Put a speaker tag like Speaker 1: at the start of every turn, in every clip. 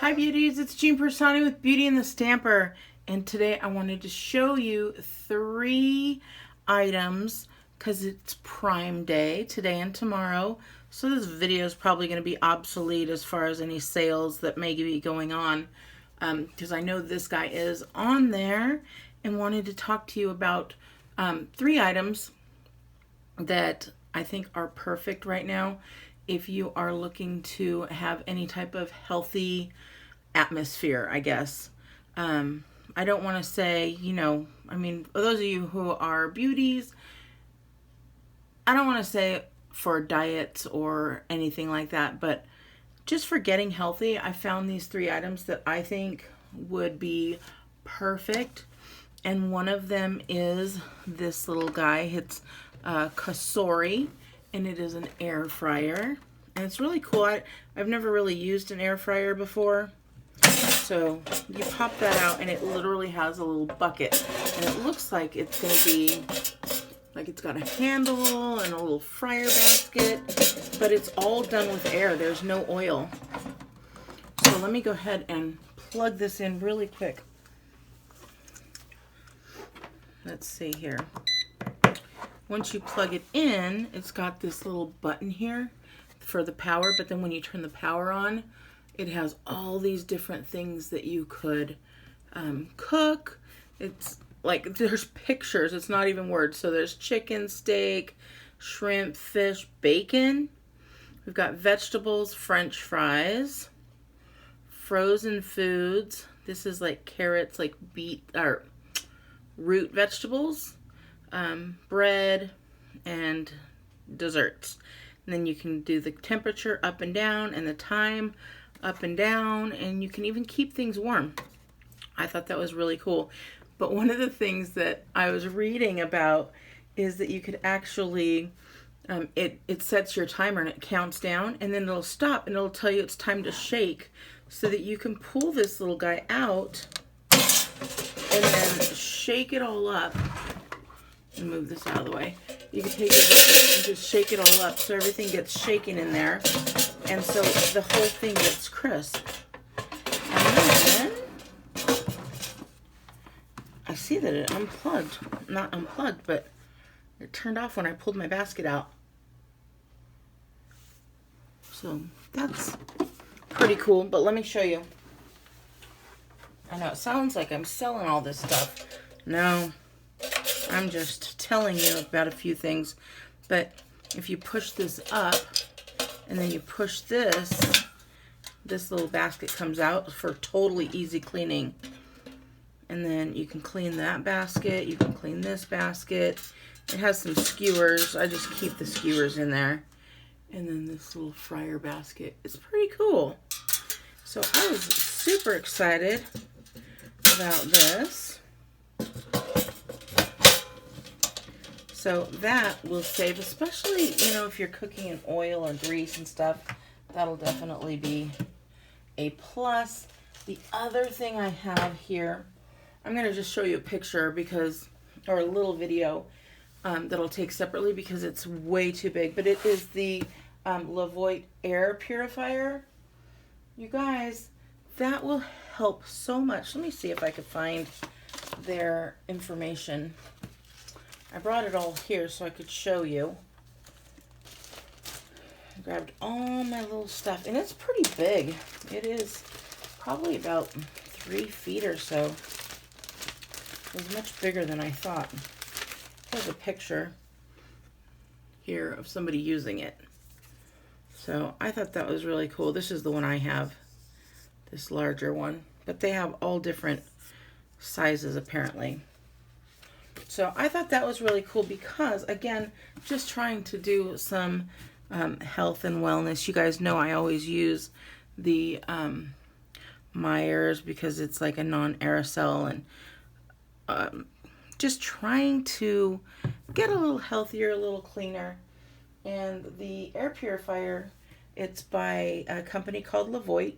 Speaker 1: Hi beauties, it's Jean Persani with Beauty and the Stamper, and today I wanted to show you 3 items because it's Prime Day today and tomorrow. So this video is probably going to be obsolete as far as any sales that may be going on, because I know this guy is on there, and wanted to talk to you about 3 items that I think are perfect right now if you are looking to have any type of healthy atmosphere, I guess. I don't want to say, for those of you who are beauties, I don't want to say for diets or anything like that, but just for getting healthy, I found these 3 items that I think would be perfect. And one of them is this little guy. It's Cosori, and it is an air fryer. And it's really cool. I've never really used an air fryer before. So you pop that out and it literally has a little bucket. And it looks like it's going to be, like it's got a handle and a little fryer basket. But it's all done with air. There's no oil. So let me go ahead and plug this in really quick. Let's see here. Once you plug it in, it's got this little button here for the power, but then when you turn the power on, it has all these different things that you could cook. It's like there's pictures, it's not even words. So there's chicken, steak, shrimp, fish, bacon. We've got vegetables, French fries, frozen foods. This is like carrots, like beet or root vegetables, bread, and desserts. And then you can do the temperature up and down and the time up and down, and you can even keep things warm. I thought that was really cool. But one of the things that I was reading about is that you could actually, it sets your timer and it counts down, and then it'll stop and it'll tell you it's time to shake, so that you can pull this little guy out and then shake it all up. And move this out of the way. You can take it and just shake it all up so everything gets shaken in there, and so the whole thing gets crisp. And then I see that it unplugged. Not unplugged, but it turned off when I pulled my basket out. So that's pretty cool, but let me show you. I know it sounds like I'm selling all this stuff. No, I'm just telling you about a few things. But if you push this up and then you push this little basket comes out for totally easy cleaning. And then you can clean that basket, you can clean this basket. It has some skewers. I just keep the skewers in there. And then this little fryer basket. It's pretty cool. So I was super excited about this. So that will save, especially, if you're cooking in oil or grease and stuff, that'll definitely be a plus. The other thing I have here, I'm going to just show you a picture or a little video that I'll take separately because it's way too big. But it is the Levoit air purifier. You guys, that will help so much. Let me see if I could find their information. I brought it all here so I could show you. I grabbed all my little stuff, and it's pretty big. It is probably about 3 feet or so. It was much bigger than I thought. There's a picture here of somebody using it. So I thought that was really cool. This is the one I have, this larger one. But they have all different sizes apparently. So I thought that was really cool because, again, just trying to do some health and wellness. You guys know I always use the Myers because it's like a non-aerosol, and just trying to get a little healthier, a little cleaner. And the air purifier, it's by a company called Levoit,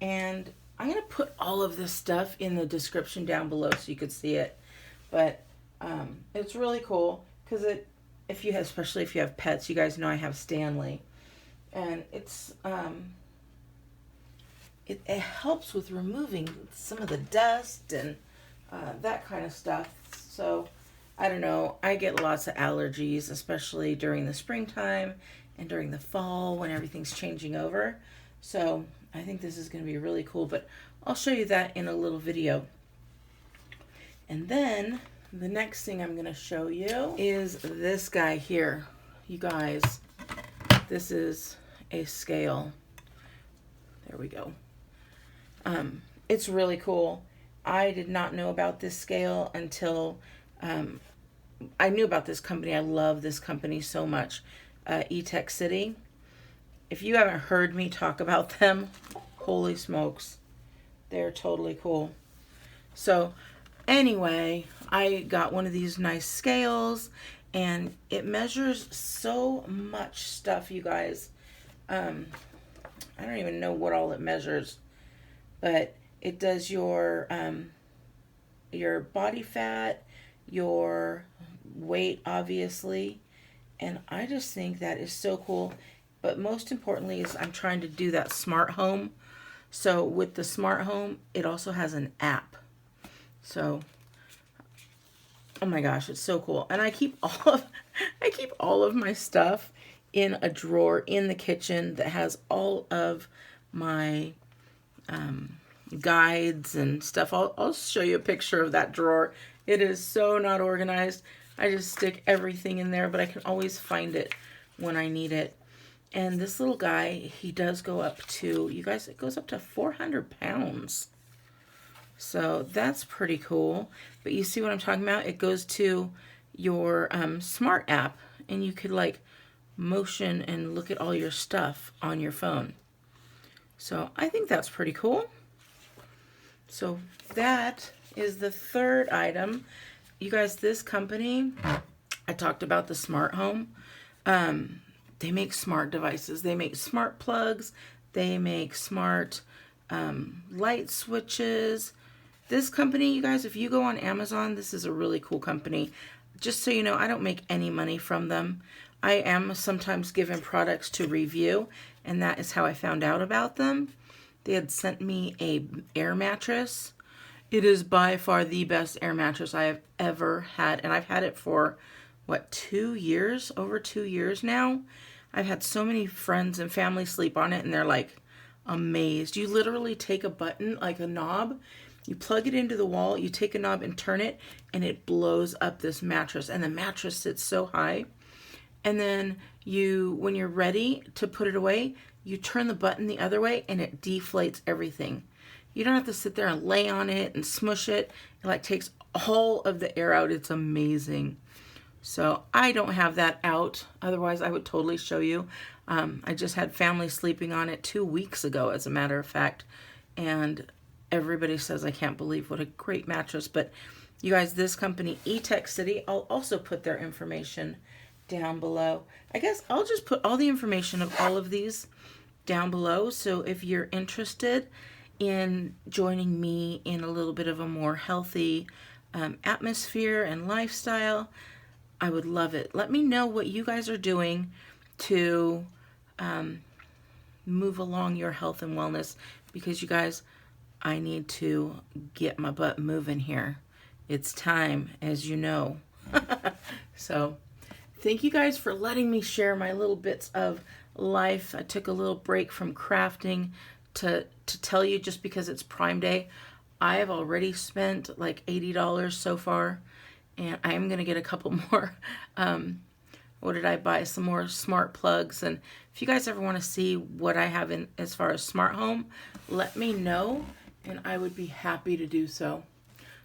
Speaker 1: and I'm going to put all of this stuff in the description down below so you could see it. But it's really cool because especially if you have pets, you guys know I have Stanley, and it's it helps with removing some of the dust and that kind of stuff. So I don't know, I get lots of allergies, especially during the springtime and during the fall when everything's changing over. So I think this is going to be really cool, but I'll show you that in a little video. And then the next thing I'm going to show you is this guy here. You guys, this is a scale. There we go. It's really cool. I did not know about this scale until I knew about this company. I love this company so much. Etekcity. If you haven't heard me talk about them, holy smokes, they're totally cool. So anyway, I got one of these nice scales, and it measures so much stuff, you guys. I don't even know what all it measures, but it does your body fat, your weight, obviously, and I just think that is so cool. But most importantly is I'm trying to do that smart home. So with the smart home, it also has an app. So, oh my gosh, it's so cool. And I keep all of my stuff in a drawer in the kitchen that has all of my guides and stuff. I'll show you a picture of that drawer. It is so not organized. I just stick everything in there, but I can always find it when I need it. And this little guy, he does go up to, you guys, it goes up to 400 pounds. So that's pretty cool. But you see what I'm talking about? It goes to your smart app, and you could like motion and look at all your stuff on your phone. So I think that's pretty cool. So that is the third item. You guys, this company, I talked about the smart home. They make smart devices. They make smart plugs. They make smart light switches. This company, you guys, if you go on Amazon, this is a really cool company. Just so you know, I don't make any money from them. I am sometimes given products to review, and that is how I found out about them. They had sent me a air mattress. It is by far the best air mattress I have ever had, and I've had it for, what, 2 years? Over 2 years now. I've had so many friends and family sleep on it, and they're like amazed. You literally take a button, like a knob, you plug it into the wall, you take a knob and turn it, and it blows up this mattress, and the mattress sits so high. And then when you're ready to put it away, you turn the button the other way, and it deflates everything. You don't have to sit there and lay on it and smush it. It like takes all of the air out. It's amazing. So I don't have that out. Otherwise, I would totally show you. I just had family sleeping on it 2 weeks ago, as a matter of fact. And everybody says, I can't believe what a great mattress. But you guys, this company, Etekcity, I'll also put their information down below. I guess I'll just put all the information of all of these down below. So if you're interested in joining me in a little bit of a more healthy atmosphere and lifestyle, I would love it. Let me know what you guys are doing to move along your health and wellness, because you guys, I need to get my butt moving here. It's time, as you know. So thank you guys for letting me share my little bits of life. I took a little break from crafting to tell you, just because it's Prime Day. I have already spent like $80 so far, and I am going to get a couple more. What did I buy? Some more smart plugs. And if you guys ever want to see what I have in as far as smart home, let me know, and I would be happy to do so.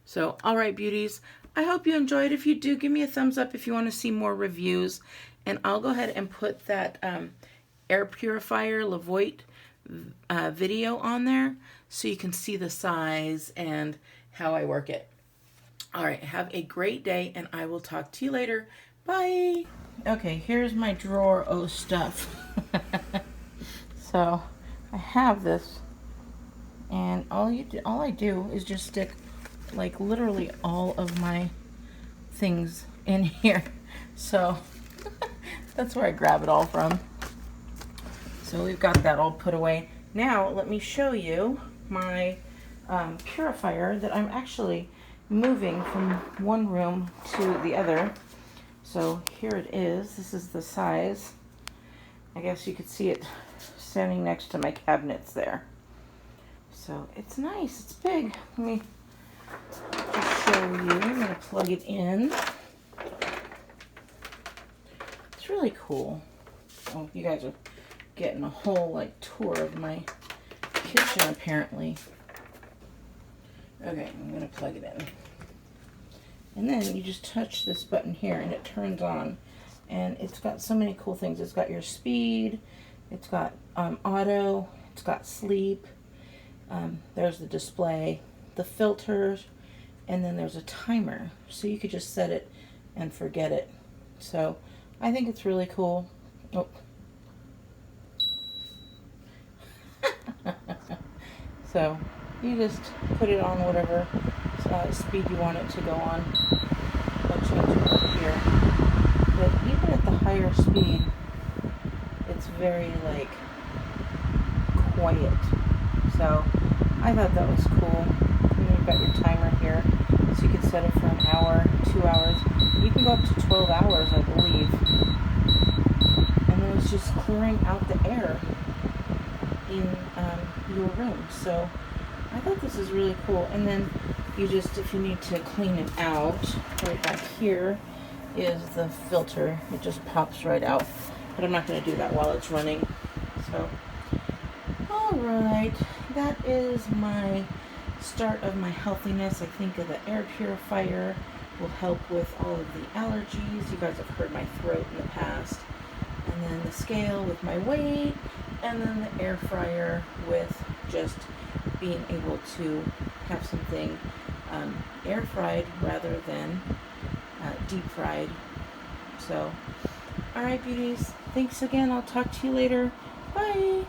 Speaker 1: So, all right, beauties, I hope you enjoyed. If you do, give me a thumbs up if you want to see more reviews. And I'll go ahead and put that air purifier Levoit video on there so you can see the size and how I work it. All right, have a great day, and I will talk to you later. Bye. Okay, here's my drawer of stuff. So I have this, and all I do is just stick like literally all of my things in here. So that's where I grab it all from. So we've got that all put away. Now let me show you my purifier that I'm actually moving from one room to the other. So here it is. This is the size. I guess you could see it standing next to my cabinets there. So it's nice. It's big. Let me just show you. I'm going to plug it in. It's really cool. Oh, you guys are getting a whole like tour of my kitchen apparently. Okay, I'm going to plug it in. And then you just touch this button here and it turns on. And it's got so many cool things. It's got your speed, it's got auto, it's got sleep, there's the display, the filters, and then there's a timer. So you could just set it and forget it. So I think it's really cool. Oh. So you just put it on whatever speed you want it to go on. I'll change it over here. But even at the higher speed, it's very like quiet. So I thought that was cool. And you've got your timer here, so you can set it for an hour, 2 hours. You can go up to 12 hours, I believe. And then it's just clearing out the air in your room. So I thought this is really cool. And then you just, if you need to clean it out, right back here is the filter. It just pops right out. But I'm not going to do that while it's running. So, alright, that is my start of my healthiness. I think the air purifier will help with all of the allergies. You guys have heard my throat in the past. And then the scale with my weight. And then the air fryer with just being able to have something air fried rather than deep fried. So, alright beauties, thanks again. I'll talk to you later. Bye.